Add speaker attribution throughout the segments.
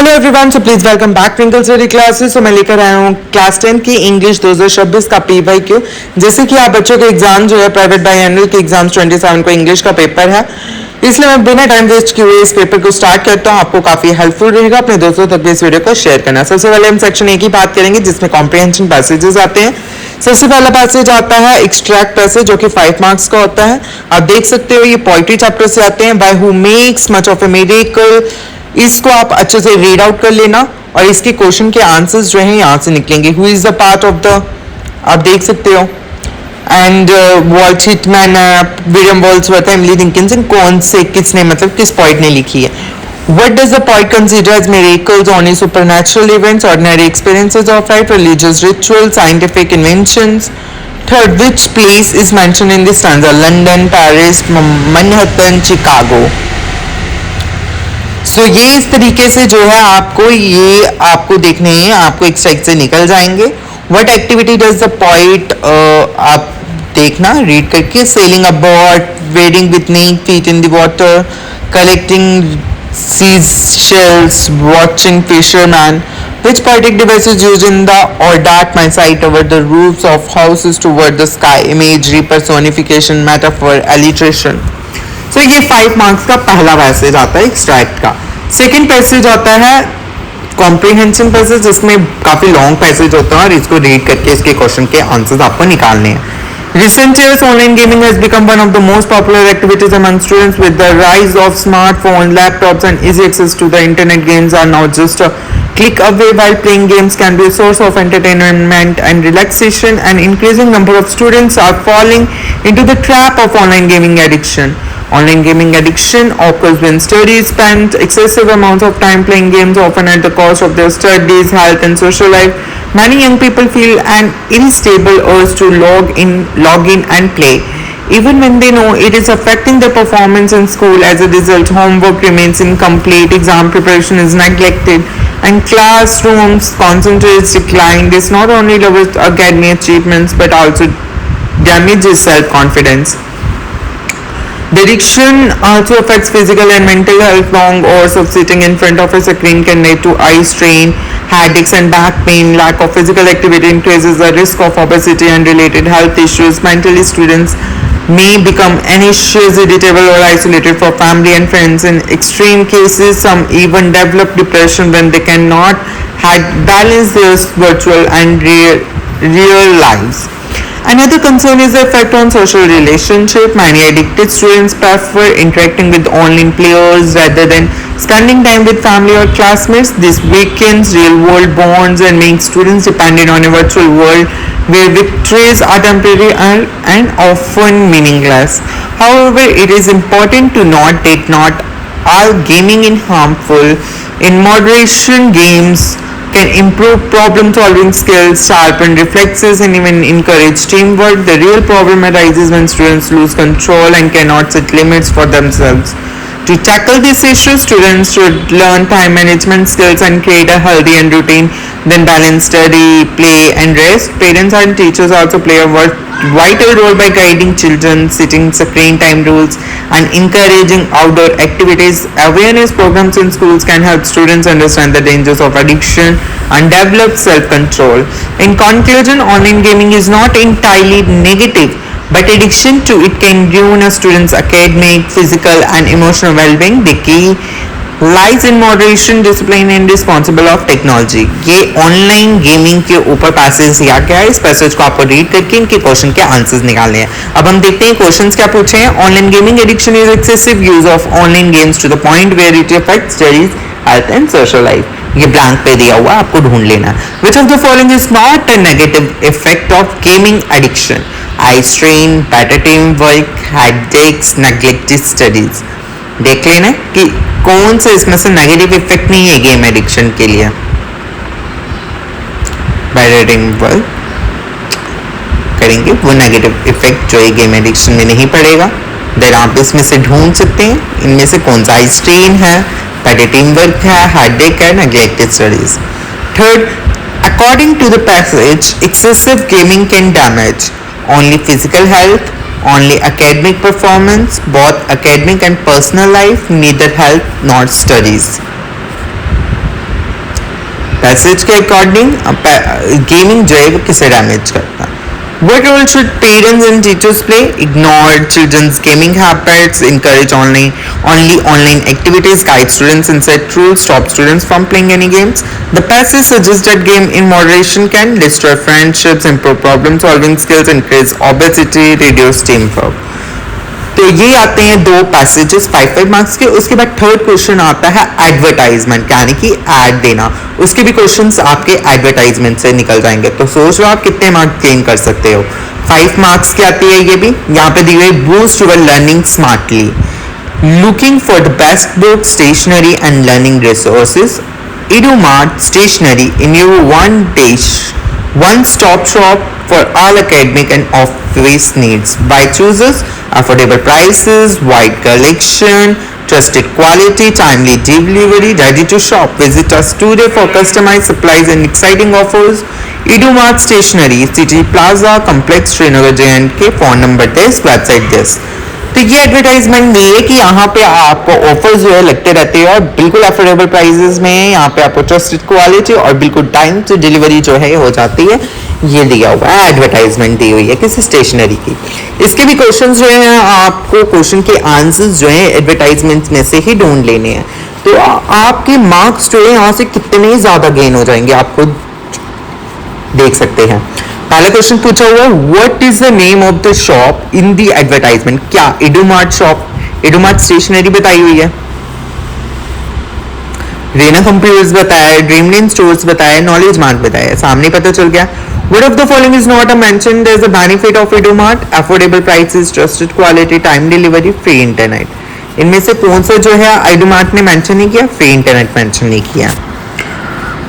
Speaker 1: Hello everyone, so please welcome back twinkle study classes. तो मैं लेकर आया हूँ क्लास 10 की इंग्लिश 2026 का PYQ। जैसे कि आप बच्चों के एग्जाम जो है प्राइवेट बाइएनुअल के एग्जाम्स 27 को इंग्लिश का पेपर है, इसलिए मैं बिना टाइम वेस्ट किए हुए इस पेपर को स्टार्ट करता हूँ। आपको काफी हेल्पफुल रहेगा, अपने दोस्तों तक भी इस वीडियो को शेयर करना। सबसे पहले हम सेक्शन ए की बात करेंगे जिसमें कॉम्प्रिहेंशन पैसेजेस आते हैं। सबसे पहला पैसेज आता है एक्सट्रैक्ट पैसेज, जो कि 5 मार्क्स का होता है। आप देख सकते हो ये पोइट्री चैप्टर से आते हैं। By who makes much of A miracle, इसको आप अच्छे से रीड आउट कर लेना और इसके क्वेश्चन के आंसर्स जो हैं यहाँ से निकलेंगे। Who is the part of the, आप देख सकते हो। And Walt Whitman, William Wordsworth, Emily Dickinson, कौन से, किसने, मतलब किस पोइट ने लिखी है। What does the poet consider as miracles, only supernatural events, ordinary experiences of life, religious rituals, scientific inventions? Third, which place is mentioned in this stanza? London, Paris, Manhattan, Chicago. So ये इस तरीके से जो है आपको देखने हैं, आपको एक साइड से निकल जाएंगे। What activity does the poet, आप देखना रीड करके, sailing aboard, wading with naked feet in the water, collecting seashells, watching fishermen. Which poetic device is used in the or dart my sight over the roofs of houses toward the sky? Imagery, personification, metaphor, alliteration. So ये 5 marks का पहला passage आता है extract का। Second passage आता है comprehension passage, जिसमें काफी लॉन्ग पैसेज होता है और इसको रीड करके इसके क्वेश्चन के आंसर्स आपको निकालने हैं। Recent years, online gaming has become one of the most popular activities among students. With the rise of smartphones, laptops, and easy access to the internet, games are now just a click away. While playing games can be a source of entertainment and relaxation, an increasing number of students are falling into the trap of online gaming addiction. Online gaming addiction occurs when studies spend excessive amounts of time playing games, often at the cost of their studies, health, and social life. Many young people feel an irresistible urge to log in and play, even when they know it is affecting their performance in school. As a result, homework remains incomplete, exam preparation is neglected, and classrooms concentrates decline. This not only lowers academic achievements but also damages self-confidence. The addiction also affects physical and mental health. Long hours of sitting in front of a screen can lead to eye strain, headaches, and back pain. Lack of physical activity increases the risk of obesity and related health issues. Mentally, students may become anxious, irritable, or isolated from family and friends. In extreme cases, some even develop depression when they cannot balance their virtual and real lives. Another concern is the effect on social relationship. Many addicted students prefer interacting with online players rather than spending time with family or classmates. This weakens real-world bonds and makes students dependent on a virtual world where victories are temporary and often meaningless. However, it is important to note that not all gaming is harmful. In moderation, games can improve problem-solving skills, sharpen reflexes, and even encourage teamwork. The real problem arises when students lose control and cannot set limits for themselves. To tackle this issue, students should learn time management skills and create a healthy and routine, then balance study, play, and rest. Parents and teachers also play a vital role by guiding children, setting screen time rules, and encouraging outdoor activities. Awareness programs in schools can help students understand the dangers of addiction and develop self-control. In conclusion, online gaming is not entirely negative, but addiction to it can ruin a student's academic, physical, and emotional well-being. The key lies in moderation, discipline, and responsible of technology. ये online gaming के ऊपर passage दिया गया है। इस passage को आपको read करके इनके क्वेश्चन के आंसर्स निकालने हैं। अब हम देखते हैं क्वेश्चंस क्या पूछे हैं। Online gaming addiction is excessive use of online games to the point where it affects studies, health, and social life. ये ब्लैंक पे दिया हुआ, आपको ढूंढ लेना है। Which of the following is not a negative effect of gaming addiction? Eye strain, better team work, headaches, neglected studies. देख लेना कि कौन सा इसमें से नेगेटिव इफेक्ट नहीं है गेम एडिक्शन के लिए। बेटर टीम वर्क करेंगे, वो नेगेटिव इफेक्ट जो है गेम एडिक्शन में नहीं पड़ेगा। देन आप इसमें से ढूंढ सकते हैं इनमें से कौन सा। आई स्ट्रेन है, बेटर टीम वर्क है, हेडेक है, neglected studies. Third, according to the passage, excessive gaming can damage only physical health, only academic performance, both academic and personal life, neither health nor studies. Passage के according gaming जो है वो किसे damage करता है. What role should parents and teachers play? Ignore children's gaming habits, encourage only online activities, guide students and set rules, stop students from playing any games. The passage suggests that game in moderation can destroy friendships, improve problem solving skills, increase obesity, reduce teamwork. तो ये आते हैं दो passages 5 marks के. उसके बाद third question आता है एडवर्टाइजमेंट, यानी कि एड देना. उसके भी क्वेश्चंस आपके एडवर्टाइजमेंट से निकल जाएंगे. तो सोच लो आप कितने मार्क्स गेन कर सकते हो. 5 मार्क्स की आती है ये भी. यहाँ पे दी हुई boost your learning smartly, looking for the best book, stationery and learning resources. Edumart Stationery in your one-stop shop for all academic and office needs. By chooses affordable prices, wide collection, trusted quality, timely delivery, ready to shop. Visit us today for customized supplies and exciting offers. Edumart Stationery, City Plaza, Complex, Srinagar, J&K. Phone number this, website this. तो ये advertisement ये है कि यहाँ पे आपको offers जो है लगते रहते हैं और बिल्कुल अफोर्डेबल प्राइसेस में. यहाँ पे आपको ट्रस्टेड क्वालिटी और बिल्कुल टाइम से डिलीवरी जो है हो जाती है. ये दिया हुआ है, एडवर्टाइजमेंट दी हुई है किसी स्टेशनरी की. इसके भी क्वेश्चंस जो है आपको क्वेश्चन के आंसर्स जो है एडवर्टाइजमेंट में से ही ढूंढ लेने हैं. तो आपके मार्क्स जो है यहाँ से कितने ज्यादा गेन हो जाएंगे आपको देख सकते हैं. पहला क्वेश्चन पूछा हुआ, what is the name of the shop in the advertisement. क्या एडुमार्ट शॉप, एडुमार्ट स्टेशनरी बताई हुई है, रेना कंप्यूटर्स बताया है, ड्रीमलैंड स्टोर्स बताया है, नॉलेज मार्ट बताया है. सामने पता चल गया. What of the following is not mentioned as the benefit of Edumart. Affordable prices, trusted quality, time delivery, free internet. इनमें से कौन सा जो है एडुमार्ट ने मेंशन नहीं किया, फ्री इंटरनेट मेंशन नहीं किया.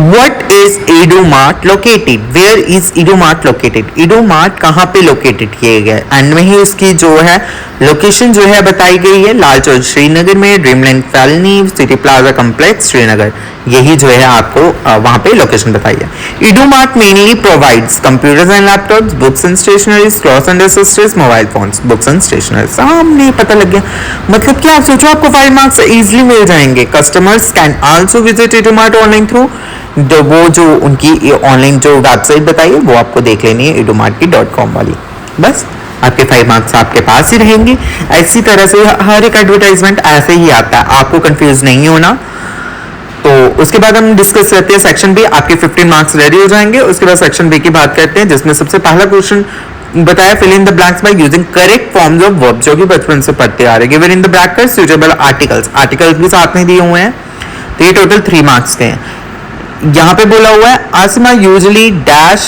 Speaker 1: What is Edumart located? Where is Edumart located? Edumart कहाँ पे लोकेटेड किए गए. एंड में ही उसकी जो है लोकेशन जो है बताई गई है. लाल चौक श्रीनगर में, dreamland colony, city plaza complex Srinagar. यही जो है आपको वहाँ पे लोकेशन बताई है. Edumart mainly provides computers and laptops, books and stationeries, clothes and accessories, mobile phones, books and stationeries. सामने पता लग गया. मतलब क्या आप सोचो आपको 5 मार्क्स इजीली मिल जाएंगे. Customers can also visit Edumart online through वो जो उनकी ऑनलाइन जो वेबसाइट बताई है वो आपको देख लेनी है edumart.com वाली. बस आपके 5 मार्क्स आपके पास ही रहेंगे. ऐसी तरह से हर एक एडवर्टाइजमेंट ऐसे ही आता है, आपको कंफ्यूज नहीं होना. तो उसके बाद हम डिस्कस करते हैं सेक्शन बी. आपके 15 मार्क्स रेडी हो जाएंगे. उसके बाद सेक्शन बी की बात करते हैं जिसमें सबसे पहला क्वेश्चन बताया, fill in the blanks by using correct forms of verb, जो कि बचपन से पढ़ते आ रहे. Given in the bracket suitable articles, articles भी साथ में दिए हुए हैं. तो ये टोटल 3 मार्क्स के हैं. यहाँ पे बोला हुआ है, Asima usually dash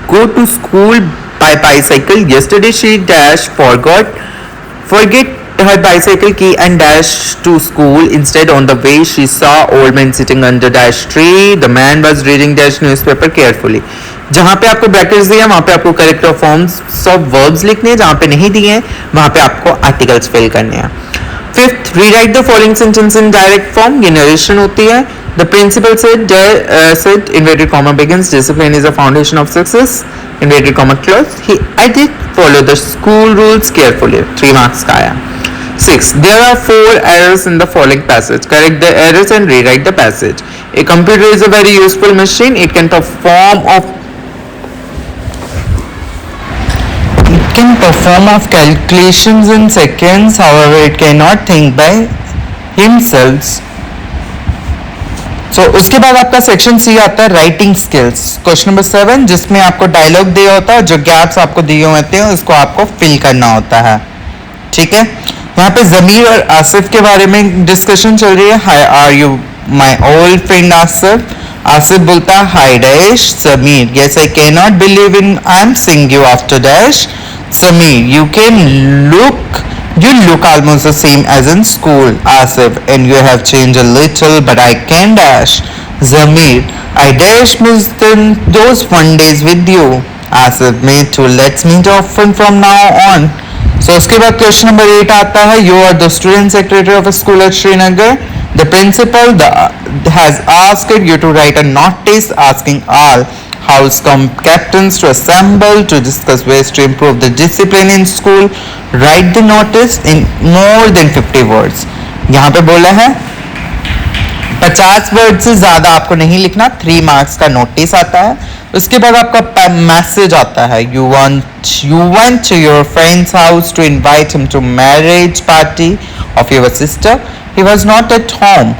Speaker 1: go to school by bicycle. Yesterday she dash forget her bicycle key and dash to school. Instead, on the way, she saw old man sitting under dash tree. The man was reading dash newspaper carefully. जहाँ पे आपको brackets दिए हैं वहाँ पे आपको correct forms of verbs लिखने हैं. जहाँ पे नहीं दिए हैं वहाँ पे आपको आर्टिकल्स फिल करने हैं. Fifth, rewrite the following sentence in direct form. ये नरेशन होती है. The principal said, inverted comma begins, discipline is a foundation of success, inverted comma close. I did follow the school rules carefully. 3 marks का आया. 6. There are 4 errors in the following passage. Correct the errors and rewrite the passage. A computer is a very useful machine. It can perform calculations in seconds. However, it cannot think by himself. So, उसके बाद आपका section C आता है writing skills. Question number 7 जिसमें आपको dialogue दिया होता है, जो गैप्स आपको दिए होते हैं उसको आपको फिल करना होता है. ठीक है. यहाँ पे जमीर और आसिफ के बारे में डिस्कशन चल रही है. Hi are you my old friend Asif. Asif बोलता है hi dash Zameer. Yes I can not believe in I am seeing you after dash Zameer. You look almost the same as in school, Asif, and you have changed a little, but I can dash. Zamir, I dash miss those fun days with you. Asif, me too. Let's meet often from now on. So उसके बाद question number 8 आता है. You are the student secretary of a school at Srinagar. The principal has asked you to write a notice asking all house captains to assemble to discuss ways to improve the discipline in school. Write the notice in more than 50 words. यहाँ पे बोला है 50 word से ज्यादा आपको नहीं लिखना. 3 marks का नोटिस आता है. उसके बाद आपका मैसेज आता है. You went to your friend's house to invite him to marriage party of your sister. He was not at home.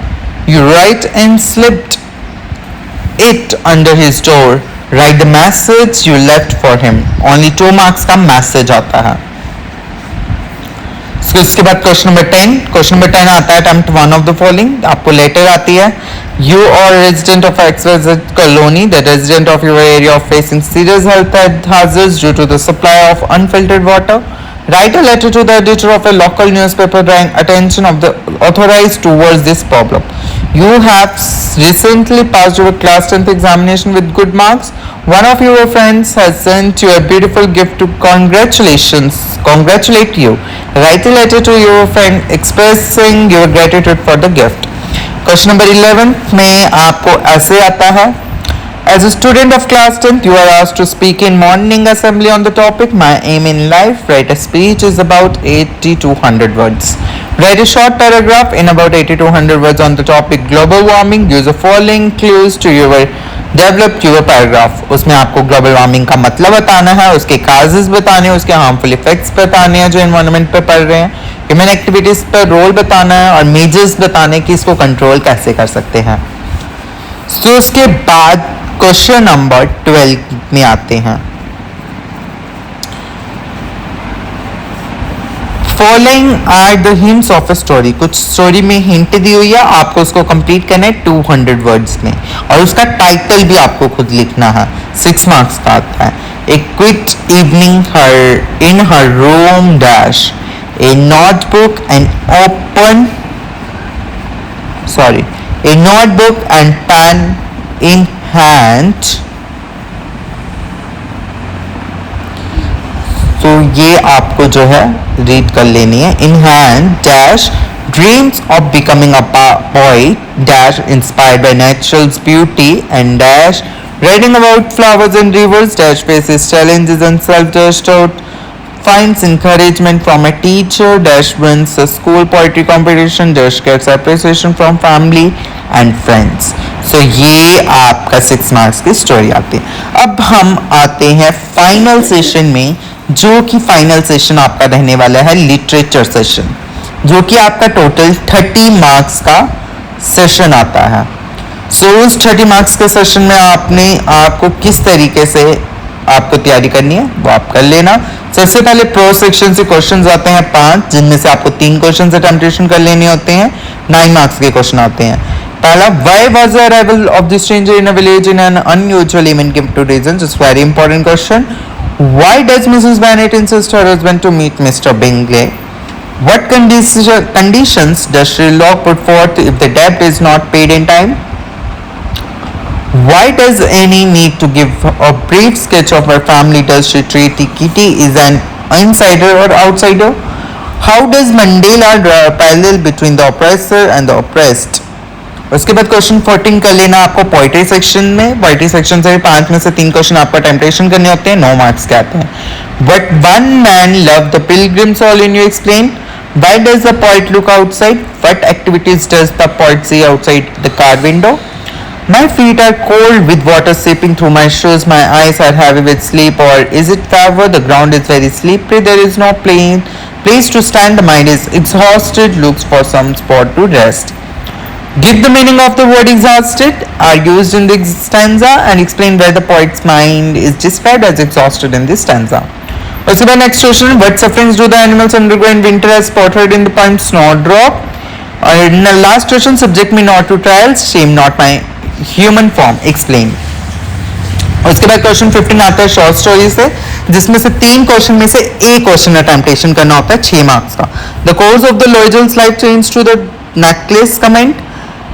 Speaker 1: You write and slipped it under his door. Write the message you left for him. Only 2 marks का message आता है. उसके बाद question number 10. Question number 10 आता है attempt one of the following. आपको letter आती है. You are a resident of XYZ colony. The resident of your area of facing serious health hazards due to the supply of unfiltered water. Write a letter to the editor of a local newspaper drawing attention of the authorized towards this problem. You have recently passed your class 10th examination with good marks. One of your friends has sent you a beautiful gift to congratulate you. Write a letter to your friend expressing your gratitude for the gift. Question number 11 में आपको ऐसे आता है. As a student of class 10th, you are asked to speak in morning assembly on the topic My aim in life. Write a speech is about 80 to 100 words. Write a short paragraph in about 80 to 100 words on the topic global warming. Use the following clues to develop your paragraph. उसमें आपको global warming का मतलब बताना है, उसके causes बताने हैं, उसके हार्मफुल इफेक्ट्स बताने हैं जो एनवायरनमेंट पे पड़ रहे हैं, ह्यूमन एक्टिविटीज पर रोल बताना है और मेजर्स बताने कि इसको कंट्रोल कैसे कर सकते हैं. तो उसके बाद क्वेश्चन नंबर 12 में आते हैं. Following are the hints of a story. कुछ स्टोरी में हिंट दी हुई है, आपको उसको कंप्लीट करना है 200 वर्ड्स में और उसका टाइटल भी आपको खुद लिखना है. 6 मार्क्स का आता है. A quiet evening her in her room dash a notebook and pen in hand. तो ये आपको जो है रीड कर लेनी है. In hand dash dreams of becoming a poet dash inspired by natural's beauty and dash writing about flowers and rivers dash faces challenges and self-doubt finds encouragement from a teacher dash wins a school poetry competition dash gets appreciation from family and friends. So ये आपका 6 marks की story आती है. अब हम आते हैं final session में, जो कि फाइनल सेशन आपका रहने वाला है लिटरेचर सेशन, जो कि आपका टोटल 30 मार्क्स का सेशन आता है. सो उस 30 मार्क्स के सेशन में आपको किस तरीके से आपको तैयारी करनी है वो आप कर लेना. सबसे पहले प्रो सेक्शन से क्वेश्चंस आते हैं 5, जिनमें से आपको 3 क्वेश्चन अटेम्प्टेशन कर लेने होते हैं. 9 मार्क्स के क्वेश्चन आते हैं. पहला, why was the arrival of the stranger in a village in an unusual event give two reasons. It's very important question. Why does Mrs Bennett insist her husband to meet Mr. Bingley? What conditions does Sherlock put forth if the debt is not paid in time? Why does Annie need to give a brief sketch of her family? Does she treat Kitty as an insider or outsider? How does Mandela draw a parallel between the oppressor and the oppressed? उसके बाद question 14 कर लेना आपको poetry section में. Poetry section से 5 में से 3 question आपको अटेम्प्टेशन करने होते हैं. 9 मार्क्स के आते हैं. But one man loved the pilgrims all in you explain. Why does the poet look outside? What activities does the poet see outside the car window? My feet are cold with water seeping through my shoes. My eyes are heavy with sleep. Or is it fever? The ground is very slippery. There is no place to stand. The mind is exhausted. Looks for some spot to rest. Give the meaning of the word exhausted are used in the stanza and explain where the poet's mind is described as exhausted in this stanza. उसके बाद next question, what sufferings do the animals undergo in winter as portrayed in the poem Snowdrop? And the last question, subject me not to trials, shame not my human form, explain. उसके बाद question 15 आता है short story से, जिसमें से 3 question में से एक क्वेश्चन अटेम्प्टेशन करना होता है 6 मार्क्स का. The course of the Loisel's life change to the necklace comment.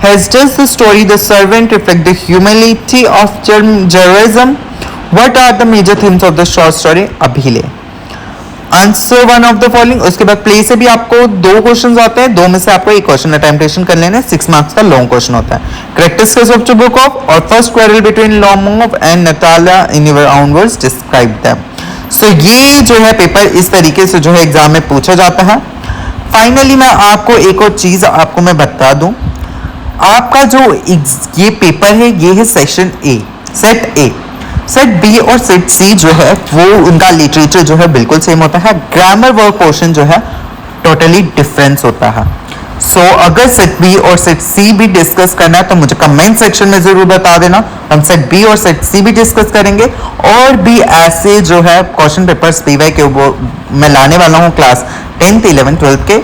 Speaker 1: Has does the story The Servant reflect the humility of Jerusalem? What are the major themes of the short story? अभिले. Answer one of the following. उसके बाद play से भी आपको 2 questions आते हैं, 2 में से आपको एक क्वेश्चन अटेम्प्टेशन कर लेना है. 6 मार्क्स का लॉन्ग क्वेश्चन होता है. Characters of the book of और first quarrel between Lomov and Natalya in your own words describe them. So ये जो है पेपर इस तरीके से जो है एग्जाम में पूछा जाता है. फाइनली मैं आपको एक और चीज आपको मैं बता दूं. आपका जो ये पेपर है ये है session A, set A. Set B और सेट सी जो है वो उनका लिटरेचर जो है बिल्कुल सेम होता है, ग्रामर वर्क पोर्शन जो है टोटली डिफरेंस होता है। सो अगर सेट बी और सेट सी भी डिस्कस करना है तो मुझे कमेंट सेक्शन में जरूर बता देना, हम सेट बी और सेट सी भी डिस्कस करेंगे। और भी ऐसे जो है क्वेश्चन पेपर्स पीवाई के वो मैं लाने वाला हूँ क्लास 10th 11th 12th के।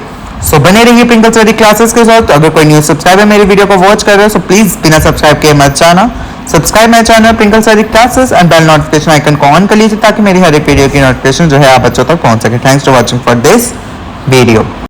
Speaker 1: सो बने रहिए प्रिंकल स्टडी क्लासेस के साथ। अगर कोई न्यू सब्सक्राइबर मेरी वीडियो को वॉच कर रहे हो तो प्लीज बिना सब्सक्राइब किए मत जाना, subscribe my channel Prinkal study classes and bell notification icon को ऑन कर लीजिए ताकि मेरी हर एक वीडियो की नोटिफिकेशन जो है आप बच्चों तक पहुंच सके। Thanks for watching for this video.